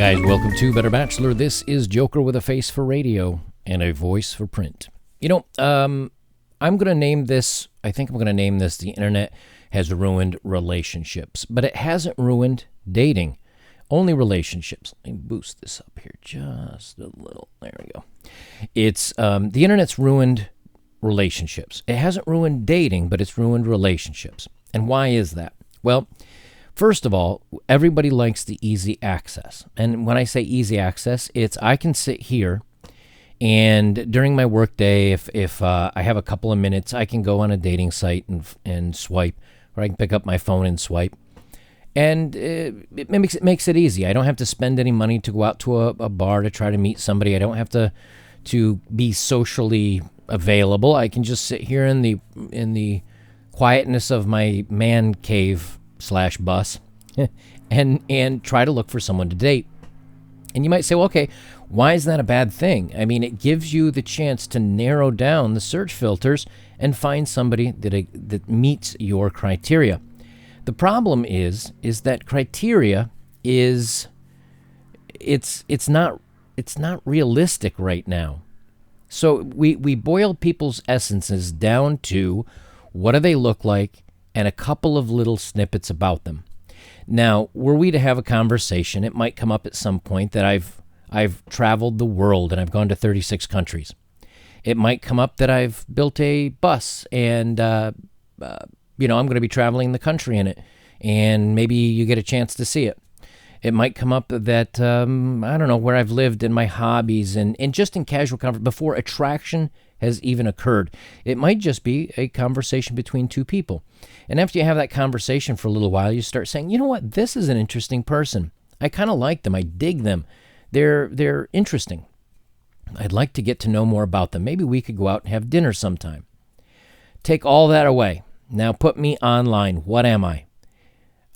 guys, welcome to Better Bachelor. This is Joker with a face for radio and a voice for print. You know, I'm going to name this, The Internet Has Ruined Relationships, but it hasn't ruined dating, only relationships. Let me boost this up here just a little. There we go. It's, the Internet's ruined relationships. It hasn't ruined dating, but it's ruined relationships. And why is that? Well, first of all, everybody likes the easy access. And when I say easy access, it's I can sit here and during my workday, if I have a couple of minutes, I can go on a dating site and swipe, or I can pick up my phone and swipe. And it makes it easy. I don't have to spend any money to go out to a bar to try to meet somebody. I don't have to be socially available. I can just sit here in the quietness of my man cave / bus and try to look for someone to date. And you might say, well, okay, why is that a bad thing? I mean, it gives you the chance to narrow down the search filters and find somebody that meets your criteria. The problem is that criteria it's not realistic right now. So we boil people's essences down to what do they look like and a couple of little snippets about them. Now, were we to have a conversation, it might come up at some point that I've traveled the world and I've gone to 36 countries. It might come up that I've built a bus and, I'm going to be traveling the country in it, and maybe you get a chance to see it. It might come up that, I don't know, where I've lived and my hobbies and just in casual conversation, before attraction has even occurred. It might just be a conversation between two people. And after you have that conversation for a little while, you start saying, you know what, this is an interesting person. I kind of like them. I dig them. They're interesting. I'd like to get to know more about them. Maybe we could go out and have dinner sometime. Take all that away. Now put me online. What am I?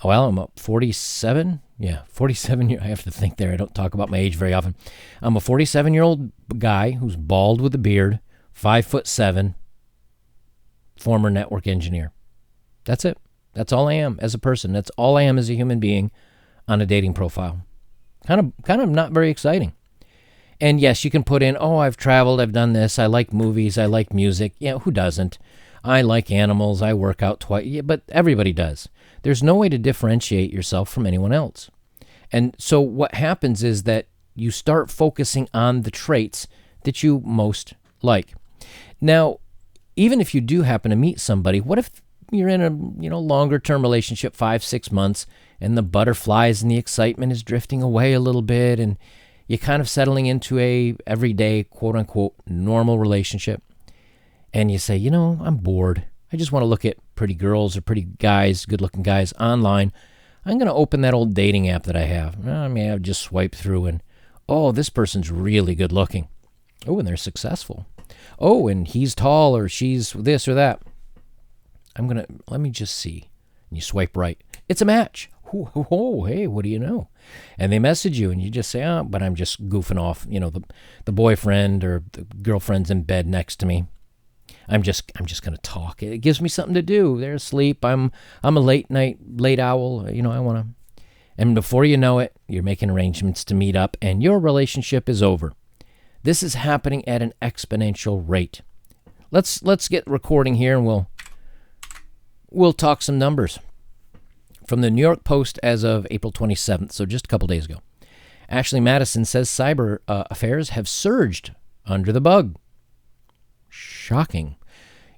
Well, I'm 47. Yeah, 47. I have to think there. I don't talk about my age very often. I'm a 47-year-old guy who's bald with a beard, 5'7", former network engineer. That's it. That's all I am as a person. That's all I am as a human being on a dating profile. Kind of not very exciting. And yes, you can put in, oh, I've traveled, I've done this, I like movies, I like music. Yeah, who doesn't? I like animals, I work out twice. Yeah, but everybody does. There's no way to differentiate yourself from anyone else. And so what happens is that you start focusing on the traits that you most like. Now, even if you do happen to meet somebody, what if you're in a longer term relationship, 5-6 months, and the butterflies and the excitement is drifting away a little bit, and you're kind of settling into a everyday, quote unquote, normal relationship, and you say, I'm bored. I just want to look at pretty girls or pretty guys, good looking guys online. I'm going to open that old dating app that I have. I mean, I'll just swipe through and, oh, this person's really good looking. Oh, and they're successful. Oh, and he's tall or she's this or that. Let me just see. And you swipe right. It's a match. Oh, hey, what do you know? And they message you and you just say, oh, but I'm just goofing off. The boyfriend or the girlfriend's in bed next to me. I'm just going to talk. It gives me something to do. They're asleep. I'm a late owl. I want to. And before you know it, you're making arrangements to meet up and your relationship is over. This is happening at an exponential rate. Let's get recording here and we'll talk some numbers. From the New York Post as of April 27th, so just a couple days ago. Ashley Madison says cyber affairs have surged under the bug. Shocking.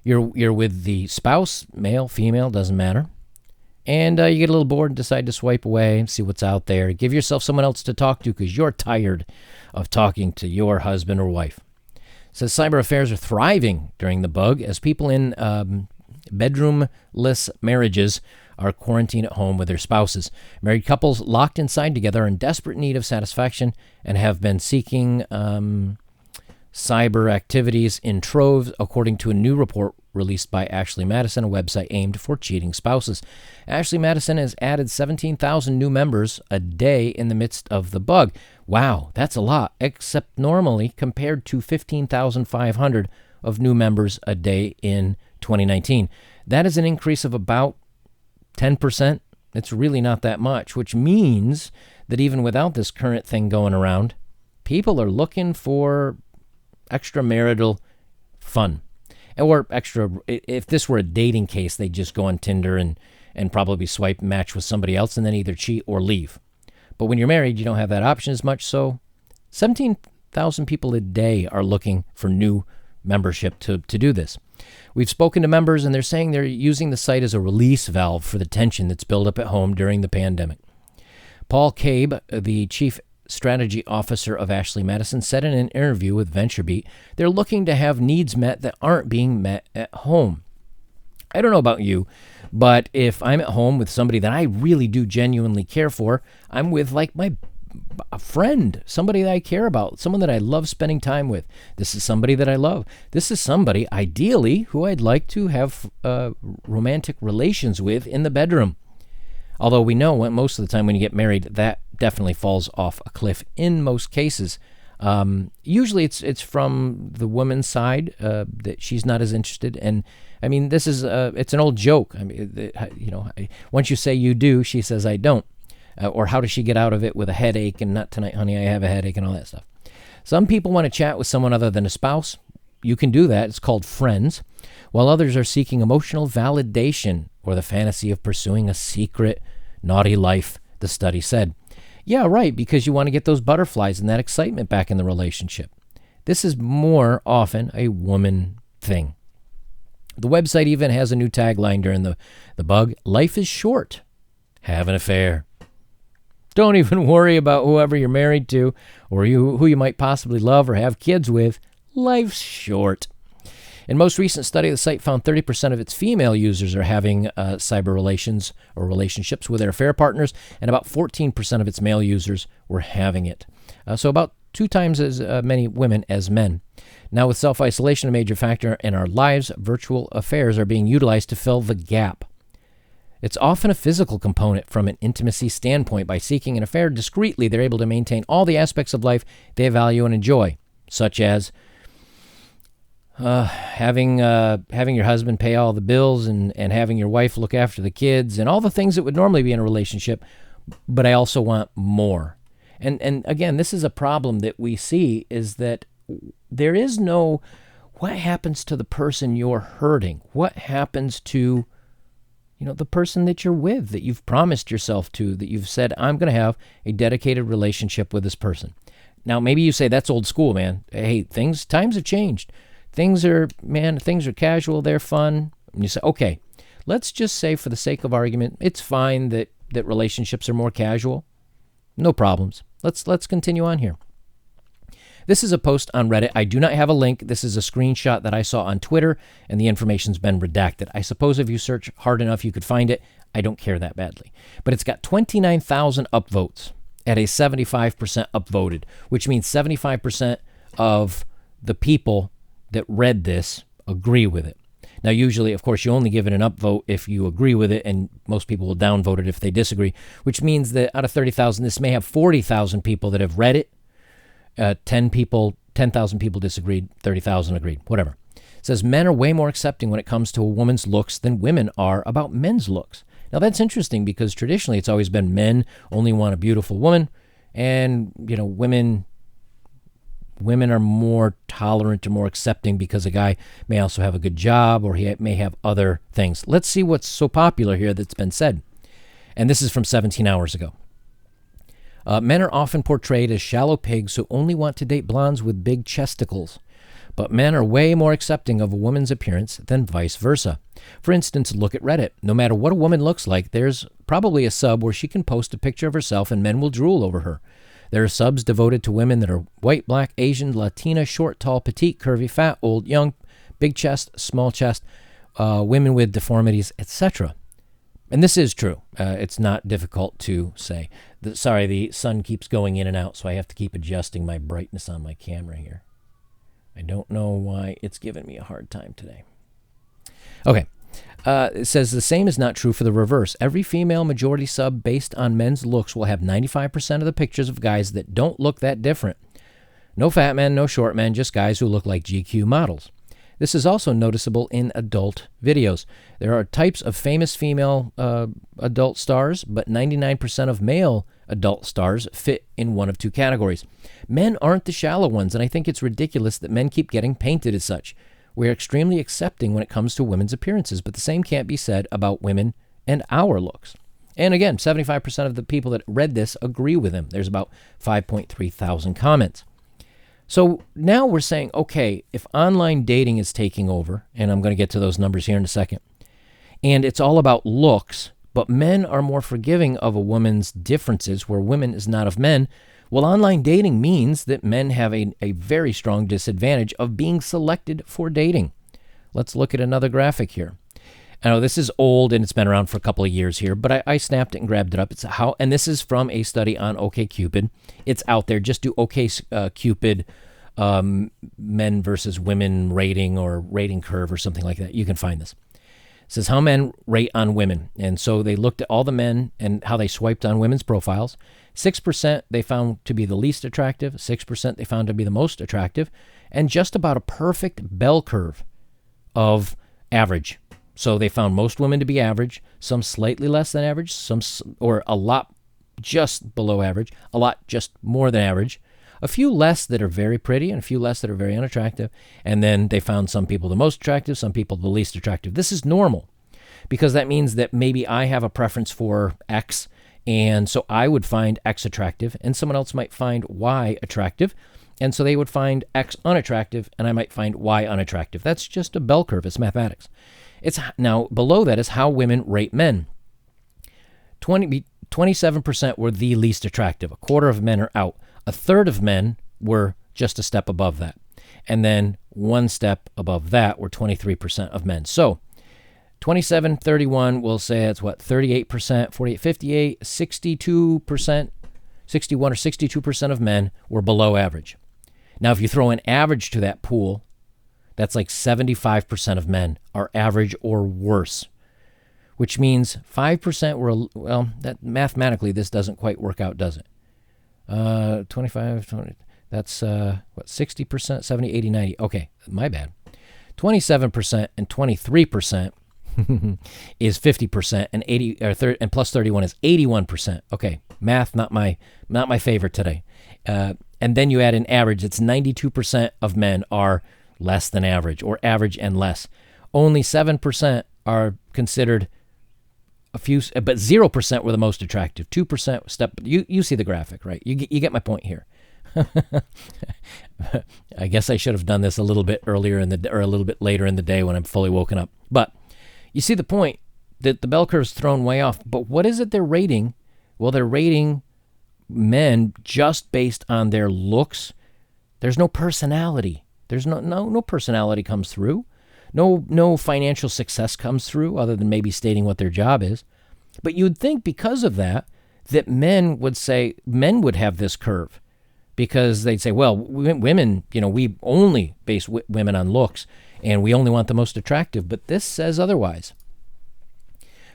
You're with the spouse, male, female, doesn't matter. And you get a little bored and decide to swipe away and see what's out there. Give yourself someone else to talk to because you're tired of talking to your husband or wife. Says cyber affairs are thriving during the bug as people in bedroomless marriages are quarantined at home with their spouses. Married couples locked inside together are in desperate need of satisfaction and have been seeking cyber activities in troves, according to a new report released by Ashley Madison, a website aimed for cheating spouses. Ashley Madison has added 17,000 new members a day in the midst of the bug. Wow, that's a lot, except normally compared to 15,500 of new members a day in 2019. That is an increase of about 10%. It's really not that much, which means that even without this current thing going around, people are looking for extramarital fun. Or extra, if this were a dating case, they'd just go on Tinder and probably swipe match with somebody else and then either cheat or leave. But when you're married, you don't have that option as much. So 17,000 people a day are looking for new membership to do this. We've spoken to members, and they're saying they're using the site as a release valve for the tension that's built up at home during the pandemic. Paul Cabe, the chief strategy officer of Ashley Madison, said in an interview with VentureBeat, they're looking to have needs met that aren't being met at home. I don't know about you, but if I'm at home with somebody that I really do genuinely care for, I'm with like a friend, somebody that I care about, someone that I love spending time with. This is somebody that I love. This is somebody, ideally, who I'd like to have romantic relations with in the bedroom. Although we know most of the time when you get married, that definitely falls off a cliff in most cases. Usually it's from the woman's side that she's not as interested. And I mean, this is it's an old joke. I mean, once you say you do, she says I don't. Or how does she get out of it with a headache and not tonight, honey, I have a headache and all that stuff. Some people want to chat with someone other than a spouse. You can do that. It's called friends. While others are seeking emotional validation or the fantasy of pursuing a secret, naughty life, the study said. Yeah, right, because you want to get those butterflies and that excitement back in the relationship. This is more often a woman thing. The website even has a new tagline during the bug. Life is short. Have an affair. Don't even worry about whoever you're married to or who you might possibly love or have kids with. Life's short. In most recent study, the site found 30% of its female users are having cyber relations or relationships with their affair partners, and about 14% of its male users were having it. So about 2 times as many women as men. Now, with self-isolation a major factor in our lives, virtual affairs are being utilized to fill the gap. It's often a physical component from an intimacy standpoint. By seeking an affair discreetly, they're able to maintain all the aspects of life they value and enjoy, such as having your husband pay all the bills and having your wife look after the kids and all the things that would normally be in a relationship, but I also want more. And again, this is a problem that we see, is that there is no what happens to the person you're hurting? What happens to the person that you're with, that you've promised yourself to, that you've said, I'm going to have a dedicated relationship with this person. Now, maybe you say, that's old school, man. Hey, times have changed. Things are casual, they're fun. And you say, okay, let's just say for the sake of argument, it's fine that relationships are more casual. No problems. Let's continue on here. This is a post on Reddit. I do not have a link. This is a screenshot that I saw on Twitter, and the information's been redacted. I suppose if you search hard enough, you could find it. I don't care that badly. But it's got 29,000 upvotes at a 75% upvoted, which means 75% of the people that read this agree with it. Now, usually, of course, you only give it an upvote if you agree with it, and most people will downvote it if they disagree, which means that out of 30,000, this may have 40,000 people that have read it. 10,000 people disagreed, 30,000 agreed, whatever. It says men are way more accepting when it comes to a woman's looks than women are about men's looks. Now, that's interesting because traditionally it's always been men only want a beautiful woman, and women are more tolerant or more accepting because a guy may also have a good job or he may have other things. Let's see what's so popular here that's been said. And this is from 17 hours ago. Men are often portrayed as shallow pigs who only want to date blondes with big chesticles. But men are way more accepting of a woman's appearance than vice versa. For instance, look at Reddit. No matter what a woman looks like, there's probably a sub where she can post a picture of herself and men will drool over her. There are subs devoted to women that are white, black, Asian, Latina, short, tall, petite, curvy, fat, old, young, big chest, small chest, women with deformities, etc. And this is true. It's not difficult to say. Sorry, the sun keeps going in and out, so I have to keep adjusting my brightness on my camera here. I don't know why it's giving me a hard time today. Okay. It says the same is not true for the reverse. Every female majority sub based on men's looks will have 95% of the pictures of guys that don't look that different. No fat men, no short men, just guys who look like GQ models. This is also noticeable in adult videos. There are types of famous female adult stars, but 99% of male adult stars fit in one of two categories. Men aren't the shallow ones, and I think it's ridiculous that men keep getting painted as such. We're extremely accepting when it comes to women's appearances, but the same can't be said about women and our looks. And again, 75% of the people that read this agree with him. There's about 5.3 thousand comments. So now we're saying, okay, if online dating is taking over, and I'm going to get to those numbers here in a second, and it's all about looks, but men are more forgiving of a woman's differences where women is not of men, well, online dating means that men have a very strong disadvantage of being selected for dating. Let's look at another graphic here. I know this is old and it's been around for a couple of years here, but I snapped it and grabbed it up. And this is from a study on OkCupid. It's out there. Just do OkCupid men versus women rating or rating curve or something like that. You can find this. It says how men rate on women. And so they looked at all the men and how they swiped on women's profiles. 6% they found to be the least attractive. 6% they found to be the most attractive. And just about a perfect bell curve of average. So they found most women to be average, some slightly less than average, some or a lot just below average, a lot just more than average, a few less that are very pretty and a few less that are very unattractive. And then they found some people the most attractive, some people the least attractive. This is normal because that means that maybe I have a preference for X, and so I would find X attractive and someone else might find Y attractive. And so they would find X unattractive and I might find Y unattractive. That's just a bell curve. It's mathematics. It's now below that is how women rate men. 27% were the least attractive. A quarter of men are out. A third of men were just a step above that. And then one step above that were 23% of men. So 27, 31, we'll say it's what, 38%, 48, 58, 62%, 61 or 62% of men were below average. Now, if you throw an average to that pool, that's like 75% of men are average or worse, which means 5% were, well, that mathematically, this doesn't quite work out, does it? 25, 20, that's, 60%, 70, 80, 90. Okay, my bad. 27% and 23% is 50%, and 80 or 30, and plus 31 is 81%. Okay, math not my favorite today. And then you add an average. It's 92% of men are less than average or average and less. Only 7% are considered a few, but 0% were the most attractive. 2% step. You see the graphic, right? You get my point here. I guess I should have done this a little bit earlier or a little bit later in the day when I'm fully woken up. But you see the point that the bell curve's thrown way off. But what is it they're rating? Well, they're rating men just based on their looks. There's no personality. There's no personality comes through. No financial success comes through other than maybe stating what their job is. But you'd think because of that men would have this curve because they'd say, well, women, we only base women on looks and we only want the most attractive. But this says otherwise.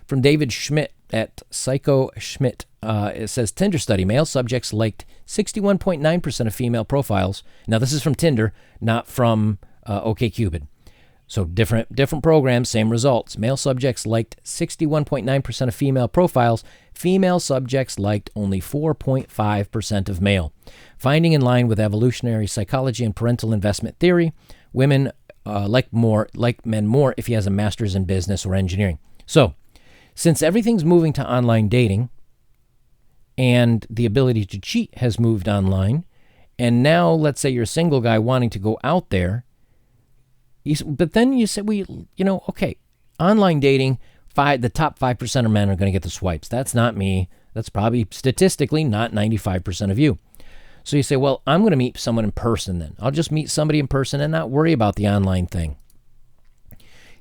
From David Schmidt at Psycho Schmidt, it says Tinder study, male subjects liked 61.9% of female profiles. Now this is from Tinder, not from OkCupid. So different programs, same results. Male subjects liked 61.9% of female profiles. Female subjects liked only 4.5% of male. Finding in line with evolutionary psychology and parental investment theory, women like men more if he has a master's in business or engineering. So since everything's moving to online dating and the ability to cheat has moved online, and now let's say you're a single guy wanting to go out there, but then you say, okay, online dating, the top 5% of men are going to get the swipes. That's not me. That's probably statistically not 95% of you. So you say, well, I'm going to meet someone in person then. I'll just meet somebody in person and not worry about the online thing.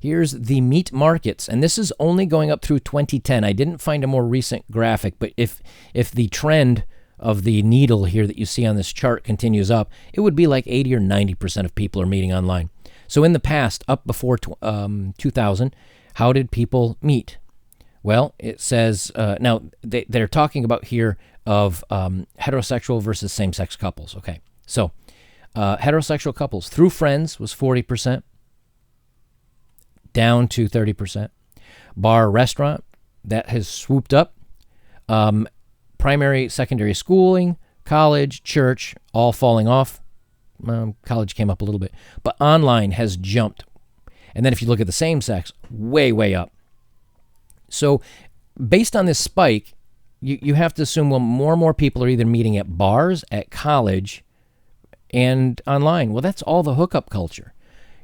Here's the meat markets, and this is only going up through 2010. I didn't find a more recent graphic, but if the trend of the needle here that you see on this chart continues up, it would be like 80 or 90% of people are meeting online. So in the past, up before 2000, how did people meet? Well, it says, now they're talking about here of heterosexual versus same-sex couples. Okay, so heterosexual couples through friends was 40%. Down to 30%. Bar, restaurant, that has swooped up. primary, secondary schooling, college, church, all falling off. College came up a little bit, but online has jumped. And then if you look at the same sex, way, way up. So based on this spike, you have to assume, well, more and more people are either meeting at bars, at college, and online. Well, that's all the hookup culture.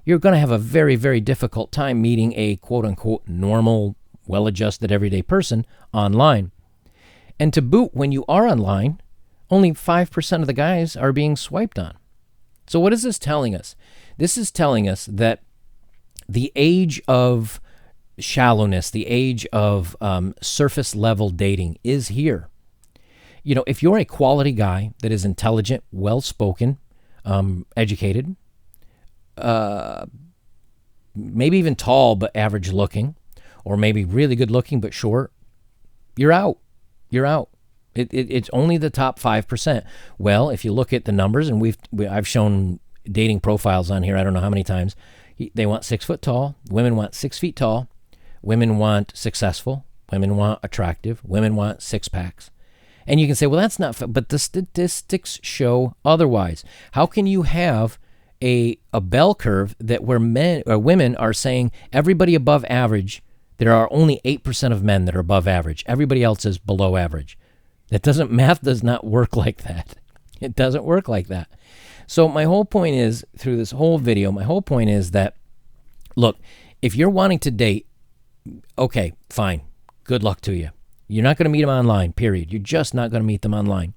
You're going to have a very, very difficult time meeting a quote-unquote normal, well-adjusted, everyday person online. And to boot, when you are online, only 5% of the guys are being swiped on. So what is this telling us? This is telling us that the age of shallowness, the age of surface level dating is here. You know, if you're a quality guy that is intelligent, well-spoken, educated, maybe even tall but average looking, or maybe really good looking but short, you're out. You're out. It's only the top 5%. Well, if you look at the numbers, and I've shown dating profiles on here, I don't know how many times, they want 6 foot tall, women want 6 feet tall, women want successful, women want attractive, women want 6-packs. And you can say, well, that's not, but the statistics show otherwise. How can you have a bell curve that where men or women are saying everybody above average, there are only 8% of men that are above average. Everybody else is below average. Math does not work like that. It doesn't work like that. So my whole point is, through this whole video, my whole point is that, look, if you're wanting to date, okay, fine. Good luck to you. You're not going to meet them online, period. You're just not going to meet them online.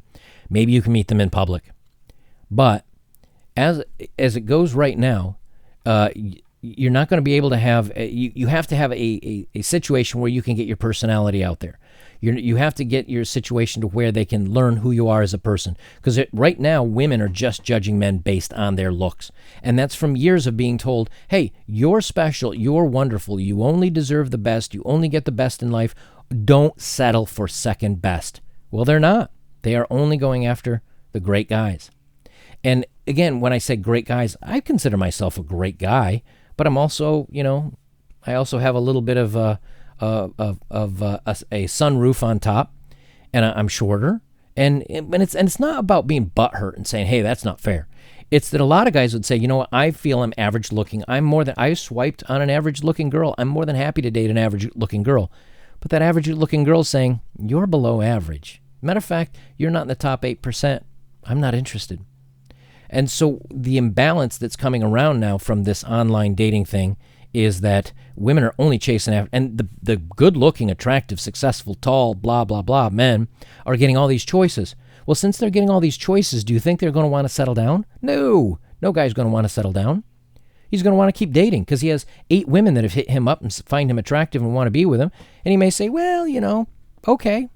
Maybe you can meet them in public. But as it goes right now, you're not going to be able to have, you have to have a situation where you can get your personality out there. You have to get your situation to where they can learn who you are as a person. Because right now, women are just judging men based on their looks. And that's from years of being told, hey, you're special, you're wonderful, you only deserve the best, you only get the best in life. Don't settle for second best. Well, they're not. They are only going after the great guys. And again, when I say great guys, I consider myself a great guy, but I'm also, I also have a little bit of a sunroof on top, and I'm shorter, and it's not about being butthurt and saying, hey, that's not fair. It's that a lot of guys would say, you know what, I feel I'm average looking. I swiped on an average looking girl. I'm more than happy to date an average looking girl. But that average looking girl is saying, you're below average. Matter of fact, you're not in the top 8%. I'm not interested. And so the imbalance that's coming around now from this online dating thing is that women are only chasing after, and the good-looking, attractive, successful, tall, blah, blah, blah men are getting all these choices. Well, since they're getting all these choices, do you think they're going to want to settle down? No. No guy's going to want to settle down. He's going to want to keep dating because he has 8 women that have hit him up and find him attractive and want to be with him. And he may say, well, okay,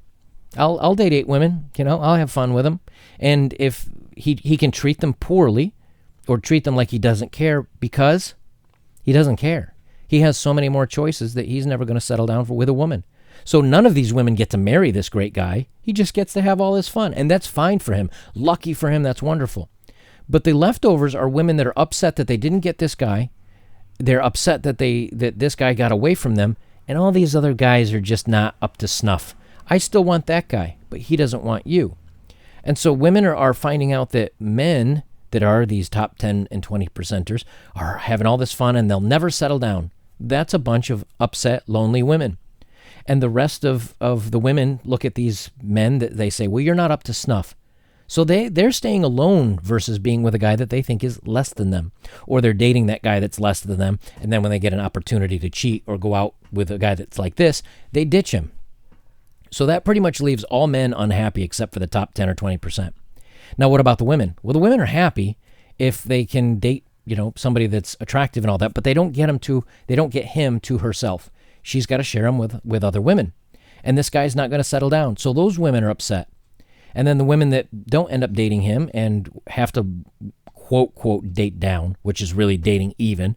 I'll date 8 women. I'll have fun with them. And if he can treat them poorly or treat them like he doesn't care, because he doesn't care. He has so many more choices that he's never going to settle down with a woman. So none of these women get to marry this great guy. He just gets to have all this fun. And that's fine for him. Lucky for him. That's wonderful. But the leftovers are women that are upset that they didn't get this guy. They're upset that this guy got away from them. And all these other guys are just not up to snuff. I still want that guy, but he doesn't want you. And so women are finding out that men that are these top 10 and 20%ers are having all this fun and they'll never settle down. That's a bunch of upset, lonely women. And the rest of the women look at these men that they say, well, you're not up to snuff. So they're staying alone versus being with a guy that they think is less than them. Or they're dating that guy that's less than them. And then when they get an opportunity to cheat or go out with a guy that's like this, they ditch him. So that pretty much leaves all men unhappy except for the top 10 or 20%. Now, what about the women? Well, the women are happy if they can date, somebody that's attractive and all that, but they don't get him to herself. She's got to share him with other women. And this guy's not going to settle down. So those women are upset. And then the women that don't end up dating him and have to quote, quote, date down, which is really dating even,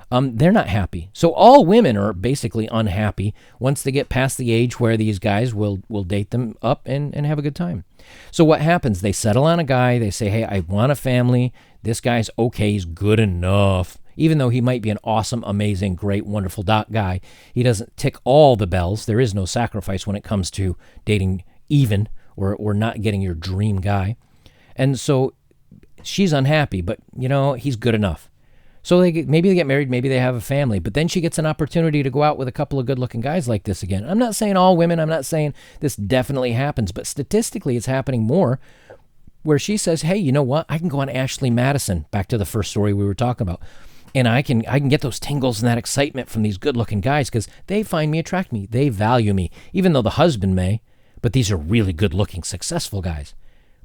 they're not happy. So all women are basically unhappy once they get past the age where these guys will date them up and have a good time. So what happens? They settle on a guy. They say, hey, I want a family. This guy's okay. He's good enough. Even though he might be an awesome, amazing, great, wonderful guy, he doesn't tick all the bells. There is no sacrifice when it comes to dating even or not getting your dream guy. And so she's unhappy, but, he's good enough. So maybe they get married, maybe they have a family, but then she gets an opportunity to go out with a couple of good-looking guys like this again. I'm not saying all women, I'm not saying this definitely happens, but statistically it's happening more, where she says, hey, you know what? I can go on Ashley Madison, back to the first story we were talking about, and I can get those tingles and that excitement from these good-looking guys because they find me, attract me, they value me, even though the husband may, but these are really good-looking, successful guys.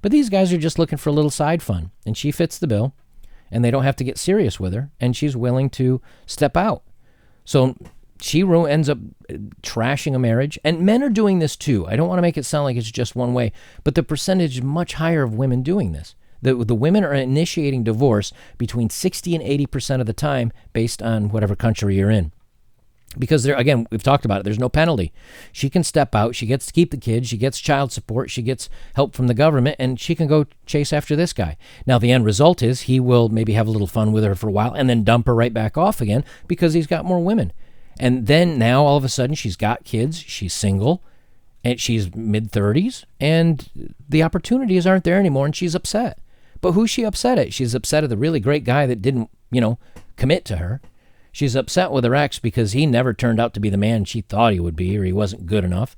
But these guys are just looking for a little side fun, and she fits the bill, and they don't have to get serious with her, and she's willing to step out. So she ends up trashing a marriage, and men are doing this too. I don't want to make it sound like it's just one way, but the percentage is much higher of women doing this. The women are initiating divorce between 60 and 80% of the time based on whatever country you're in. Because again, we've talked about it, there's no penalty. She can step out, she gets to keep the kids, she gets child support, she gets help from the government, and she can go chase after this guy. Now, the end result is he will maybe have a little fun with her for a while and then dump her right back off again because he's got more women. And then now all of a sudden she's got kids, she's single, and she's mid-30s, and the opportunities aren't there anymore, and she's upset. But who's she upset at? She's upset at the really great guy that didn't, commit to her. She's upset with her ex because he never turned out to be the man she thought he would be, or he wasn't good enough.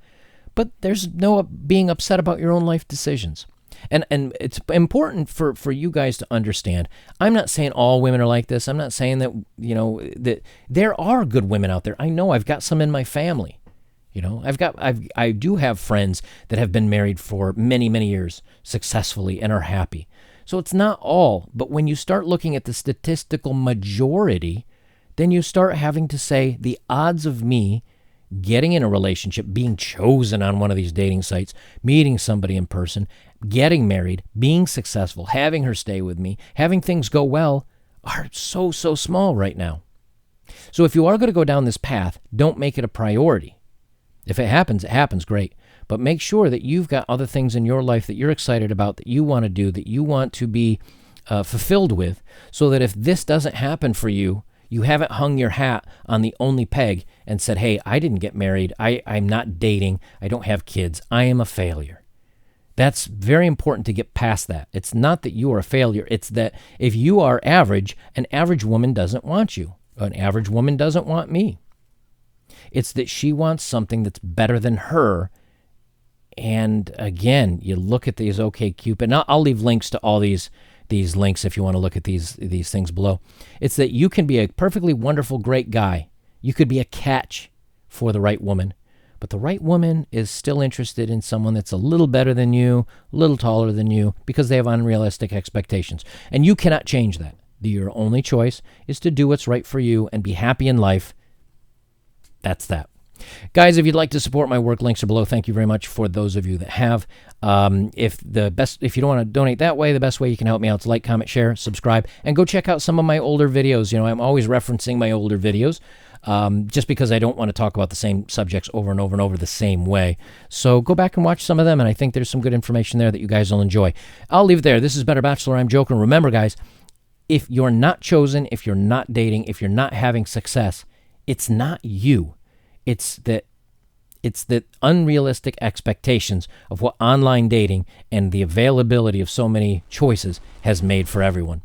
But there's no being upset about your own life decisions. And it's important for you guys to understand. I'm not saying all women are like this. I'm not saying that, that there are good women out there. I know I've got some in my family. I do have friends that have been married for many, many years successfully and are happy. So it's not all, but when you start looking at the statistical majority, then you start having to say the odds of me getting in a relationship, being chosen on one of these dating sites, meeting somebody in person, getting married, being successful, having her stay with me, having things go well, are so small right now. So if you are going to go down this path, don't make it a priority. If it happens, great. But make sure that you've got other things in your life that you're excited about, that you want to do, that you want to be fulfilled with, so that if this doesn't happen for you, you haven't hung your hat on the only peg and said, hey, I didn't get married. I'm not dating. I don't have kids. I am a failure. That's very important to get past that. It's not that you are a failure. It's that if you are average, an average woman doesn't want you. An average woman doesn't want me. It's that she wants something that's better than her. And again, you look at these OkCupid, and I'll leave links to all these links if you want to look at these things below. It's that you can be a perfectly wonderful, great guy. You could be a catch for the right woman, but the right woman is still interested in someone that's a little better than you, a little taller than you, because they have unrealistic expectations. And you cannot change that. Your only choice is to do what's right for you and be happy in life. That's that. Guys, if you'd like to support my work, links are below. Thank you very much for those of you that have. If you don't want to donate that way, the best way you can help me out is like, comment, share, subscribe, and go check out some of my older videos. I'm always referencing my older videos just because I don't want to talk about the same subjects over and over and over the same way. So go back and watch some of them, and I think there's some good information there that you guys will enjoy. I'll leave it there. This is Better Bachelor. I'm Joker. Remember, guys, if you're not chosen, if you're not dating, if you're not having success, it's not you. It's that unrealistic expectations of what online dating and the availability of so many choices has made for everyone.